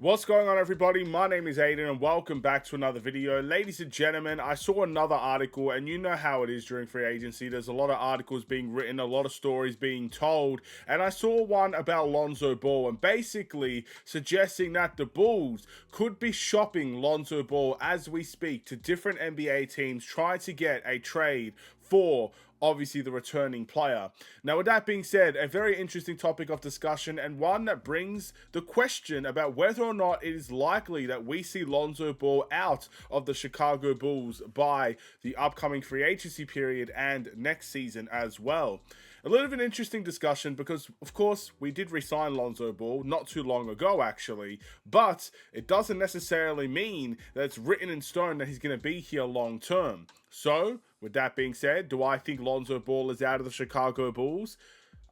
What's going on, everybody? My name is Aiden and welcome back to another video. Ladies and gentlemen, I saw another article, and you know how it is during free agency. There's a lot of articles being written, a lot of stories being told, and I saw one about Lonzo Ball and basically suggesting that the Bulls could be shopping Lonzo Ball as we speak to different NBA teams trying to get a trade for obviously the returning player. Now, with that being said, a very interesting topic of discussion and one that brings the question about whether or not it is likely that we see Lonzo Ball out of the Chicago Bulls by the upcoming free agency period and next season as well. A little bit of an interesting discussion because, of course, we did re-sign Lonzo Ball not too long ago, actually, but it doesn't necessarily mean that it's written in stone that he's going to be here long term. So, with that being said, do I think Lonzo Ball is out of the Chicago Bulls?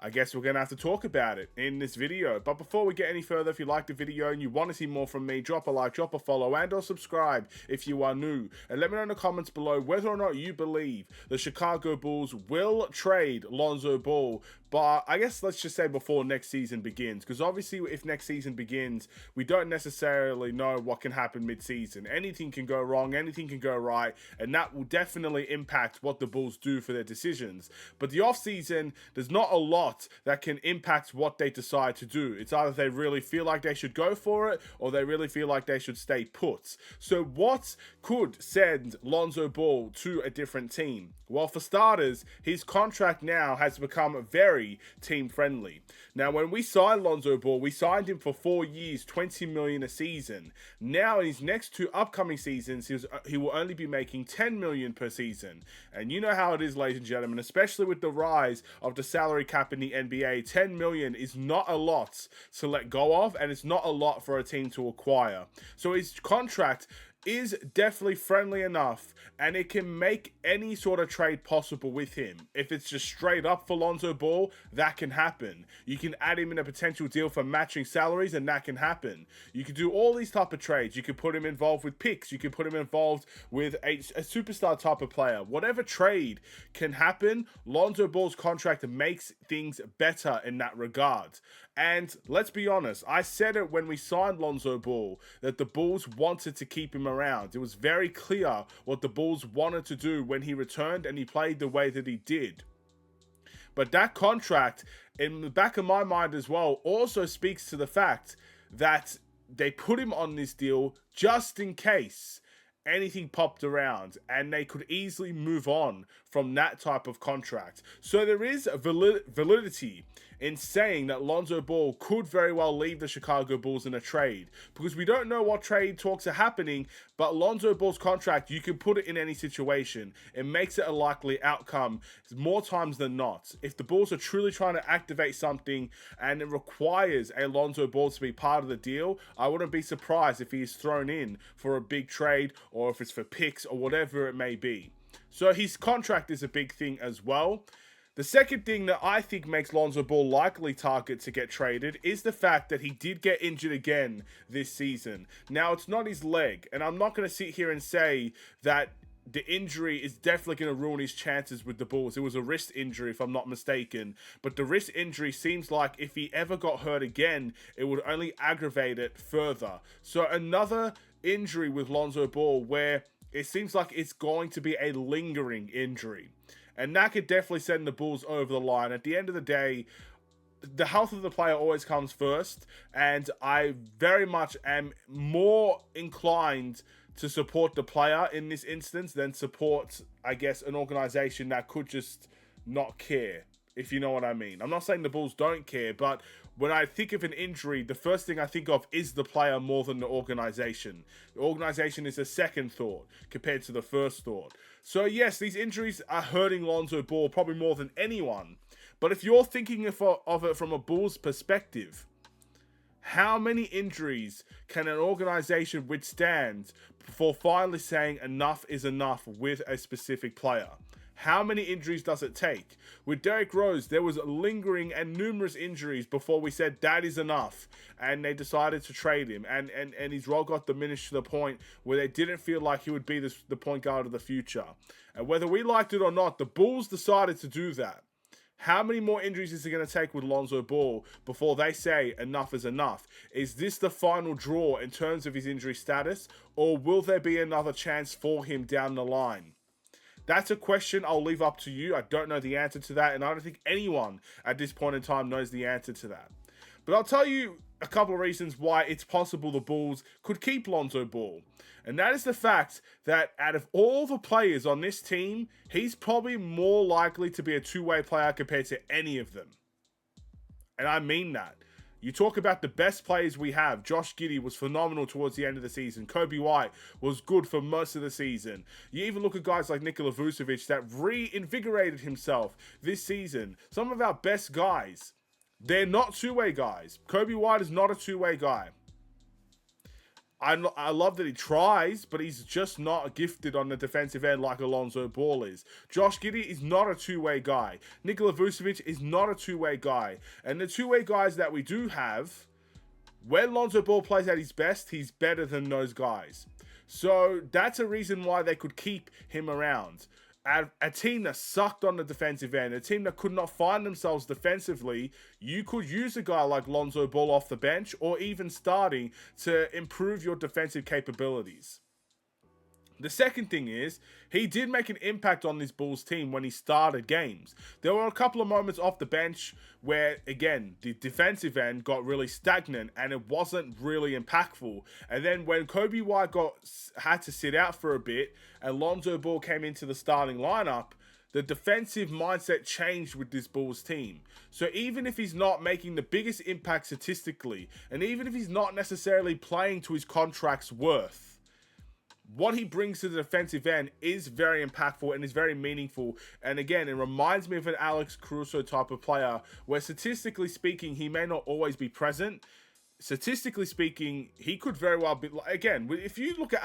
I guess we're going to have to talk about it in this video. But before we get any further, if you like the video and you want to see more from me, drop a like, drop a follow, and or subscribe if you are new. And let me know in the comments below whether or not you believe the Chicago Bulls will trade Lonzo Ball. But I guess let's just say before next season begins. Because obviously if next season begins, we don't necessarily know what can happen mid-season. Anything can go wrong, anything can go right. And that will definitely impact what the Bulls do for their decisions. But the off-season, there's not a lot that can impact what they decide to do. It's either they really feel like they should go for it or they really feel like they should stay put. So what could send Lonzo Ball to a different team? Well, for starters, his contract now has become very team friendly. Now, when we signed Lonzo Ball, we signed him for 4 years, $20 million a season. Now, in his next two upcoming seasons, he will only be making $10 million per season. And you know how it is, ladies and gentlemen, especially with the rise of the salary cap in the NBA, $10 million is not a lot to let go of, and it's not a lot for a team to acquire. So his contract is definitely friendly enough, and it can make any sort of trade possible with him. If it's just straight up for Lonzo Ball, that can happen. You can add him in a potential deal for matching salaries, and that can happen. You can do all these type of trades. You can put him involved with picks. You can put him involved with a superstar type of player. Whatever trade can happen, Lonzo Ball's contract makes things better in that regard. And let's be honest, I said it when we signed Lonzo Ball that the Bulls wanted to keep him around. It was very clear what the Bulls wanted to do when he returned and he played the way that he did. But that contract, in the back of my mind as well, also speaks to the fact that they put him on this deal just in case anything popped around, and they could easily move on from that type of contract. So there is a validity in saying that Lonzo Ball could very well leave the Chicago Bulls in a trade, because we don't know what trade talks are happening, but Lonzo Ball's contract, you can put it in any situation. It makes it a likely outcome more times than not. If the Bulls are truly trying to activate something and it requires a Lonzo Ball to be part of the deal, I wouldn't be surprised if he is thrown in for a big trade, or if it's for picks or whatever it may be. So his contract is a big thing as well. The second thing that I think makes Lonzo Ball likely target to get traded is the fact that he did get injured again this season. Now, it's not his leg, and I'm not going to sit here and say that the injury is definitely going to ruin his chances with the Bulls. It was a wrist injury, if I'm not mistaken. But the wrist injury seems like if he ever got hurt again, it would only aggravate it further. So another injury with Lonzo Ball where it seems like it's going to be a lingering injury. And that could definitely send the Bulls over the line. At the end of the day, the health of the player always comes first. And I very much am more inclined to support the player in this instance than support, I guess, an organization that could just not care, if you know what I mean. I'm not saying the Bulls don't care, but when I think of an injury, the first thing I think of is the player more than the organization. The organization is a second thought compared to the first thought. So yes, these injuries are hurting Lonzo Ball probably more than anyone. But if you're thinking of it from a Bulls perspective, how many injuries can an organization withstand before finally saying enough is enough with a specific player? How many injuries does it take? With Derrick Rose, there was lingering and numerous injuries before we said that is enough, and they decided to trade him, and his role got diminished to the point where they didn't feel like he would be the point guard of the future. And whether we liked it or not, the Bulls decided to do that. How many more injuries is it going to take with Lonzo Ball before they say enough is enough? Is this the final draw in terms of his injury status, or will there be another chance for him down the line? That's a question I'll leave up to you. I don't know the answer to that, and I don't think anyone at this point in time knows the answer to that. But I'll tell you a couple of reasons why it's possible the Bulls could keep Lonzo Ball. And that is the fact that out of all the players on this team, he's probably more likely to be a two-way player compared to any of them. And I mean that. You talk about the best players we have. Josh Giddey was phenomenal towards the end of the season. Kobe White was good for most of the season. You even look at guys like Nikola Vucevic that reinvigorated himself this season. Some of our best guys, they're not two-way guys. Kobe White is not a two-way guy. I love that he tries, but he's just not gifted on the defensive end like Lonzo Ball is. Josh Giddey is not a two-way guy. Nikola Vucevic is not a two-way guy. And the two-way guys that we do have, when Lonzo Ball plays at his best, he's better than those guys. So that's a reason why they could keep him around. A team that sucked on the defensive end, a team that could not find themselves defensively, you could use a guy like Lonzo Ball off the bench or even starting to improve your defensive capabilities. The second thing is, he did make an impact on this Bulls team when he started games. There were a couple of moments off the bench where, again, the defensive end got really stagnant and it wasn't really impactful. And then when Kobe White had to sit out for a bit and Lonzo Ball came into the starting lineup, the defensive mindset changed with this Bulls team. So even if he's not making the biggest impact statistically, and even if he's not necessarily playing to his contract's worth, what he brings to the defensive end is very impactful and is very meaningful. And again, it reminds me of an Alex Caruso type of player where statistically speaking, he may not always be present. Statistically speaking, he could very well be... Again, if you look at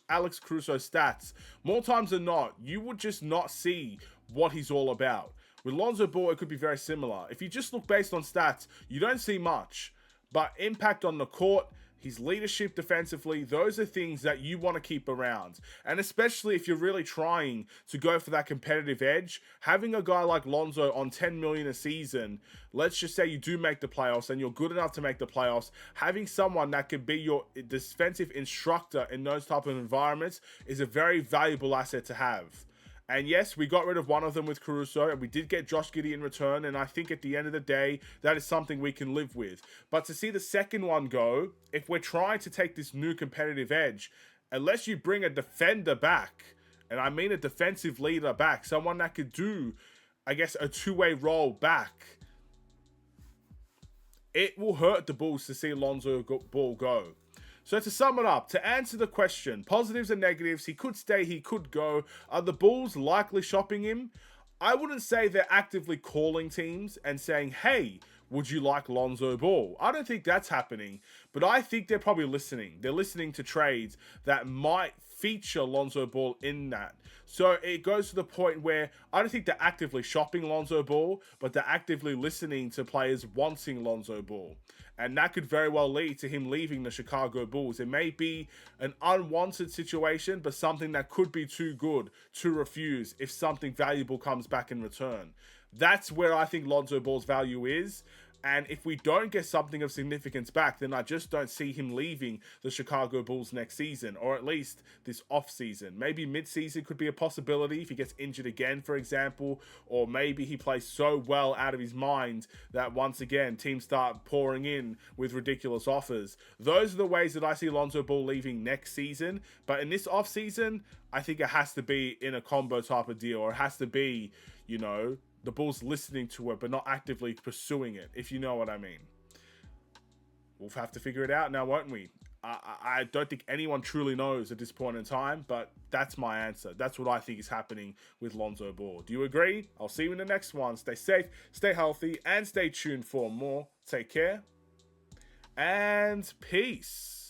Alex Caruso's stats, more times than not, you would just not see what he's all about. With Lonzo Ball, it could be very similar. If you just look based on stats, you don't see much. But impact on the court, his leadership defensively, those are things that you want to keep around. And especially if you're really trying to go for that competitive edge, having a guy like Lonzo on $10 million a season, let's just say you do make the playoffs and you're good enough to make the playoffs, having someone that could be your defensive instructor in those type of environments is a very valuable asset to have. And yes, we got rid of one of them with Caruso, and we did get Josh Giddey in return, and I think at the end of the day, that is something we can live with. But to see the second one go, if we're trying to take this new competitive edge, unless you bring a defender back, and I mean a defensive leader back, someone that could do, I guess, a two-way role back, it will hurt the Bulls to see Lonzo Ball go. So to sum it up, to answer the question, positives and negatives, he could stay, he could go. Are the Bulls likely shopping him? I wouldn't say they're actively calling teams and saying, hey, would you like Lonzo Ball? I don't think that's happening, but I think they're probably listening. They're listening to trades that might feature Lonzo Ball in that. So it goes to the point where I don't think they're actively shopping Lonzo Ball, but they're actively listening to players wanting Lonzo Ball. And that could very well lead to him leaving the Chicago Bulls. It may be an unwanted situation, but something that could be too good to refuse if something valuable comes back in return. That's where I think Lonzo Ball's value is. And if we don't get something of significance back, then I just don't see him leaving the Chicago Bulls next season, or at least this off-season. Maybe mid-season could be a possibility if he gets injured again, for example, or maybe he plays so well out of his mind that once again, teams start pouring in with ridiculous offers. Those are the ways that I see Lonzo Ball leaving next season. But in this off-season, I think it has to be in a combo type of deal, or it has to be, you know, the Bulls listening to it, but not actively pursuing it, if you know what I mean. We'll have to figure it out now, won't we? I don't think anyone truly knows at this point in time, but that's my answer. That's what I think is happening with Lonzo Ball. Do you agree? I'll see you in the next one. Stay safe, stay healthy, and stay tuned for more. Take care, and peace.